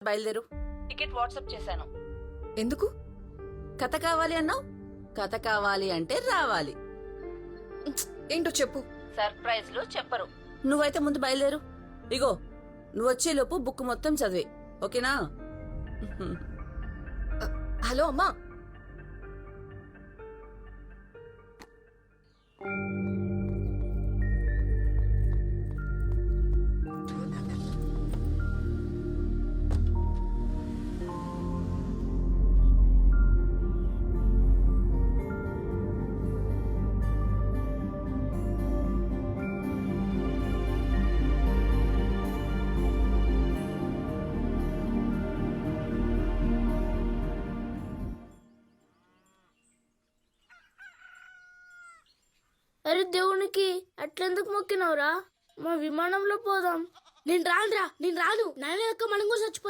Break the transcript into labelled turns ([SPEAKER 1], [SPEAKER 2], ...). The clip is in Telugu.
[SPEAKER 1] బయలుదేరు. టికెట్ వాట్సాప్ చేశాను.
[SPEAKER 2] ఎందుకు?
[SPEAKER 1] కథ కావాలి అన్నావు. కథ కావాలి అంటే రావాలి.
[SPEAKER 2] ఏంటో చెప్పు.
[SPEAKER 1] సర్ప్రైజ్ లో చెప్పరు. నువ్వైతే ముందు బయలుదేరు. ఇగో నువ్వు వచ్చేలోపు బుక్ మొత్తం చదివే, ఓకేనా?
[SPEAKER 2] హలో అమ్మా.
[SPEAKER 3] అరే దేవునికి అట్లెందుకు మొక్కినవురా? మా విమానంలో పోదాం. నేను రాను. నాన్న యొక్క మనం కూడా చచ్చిపోతాం.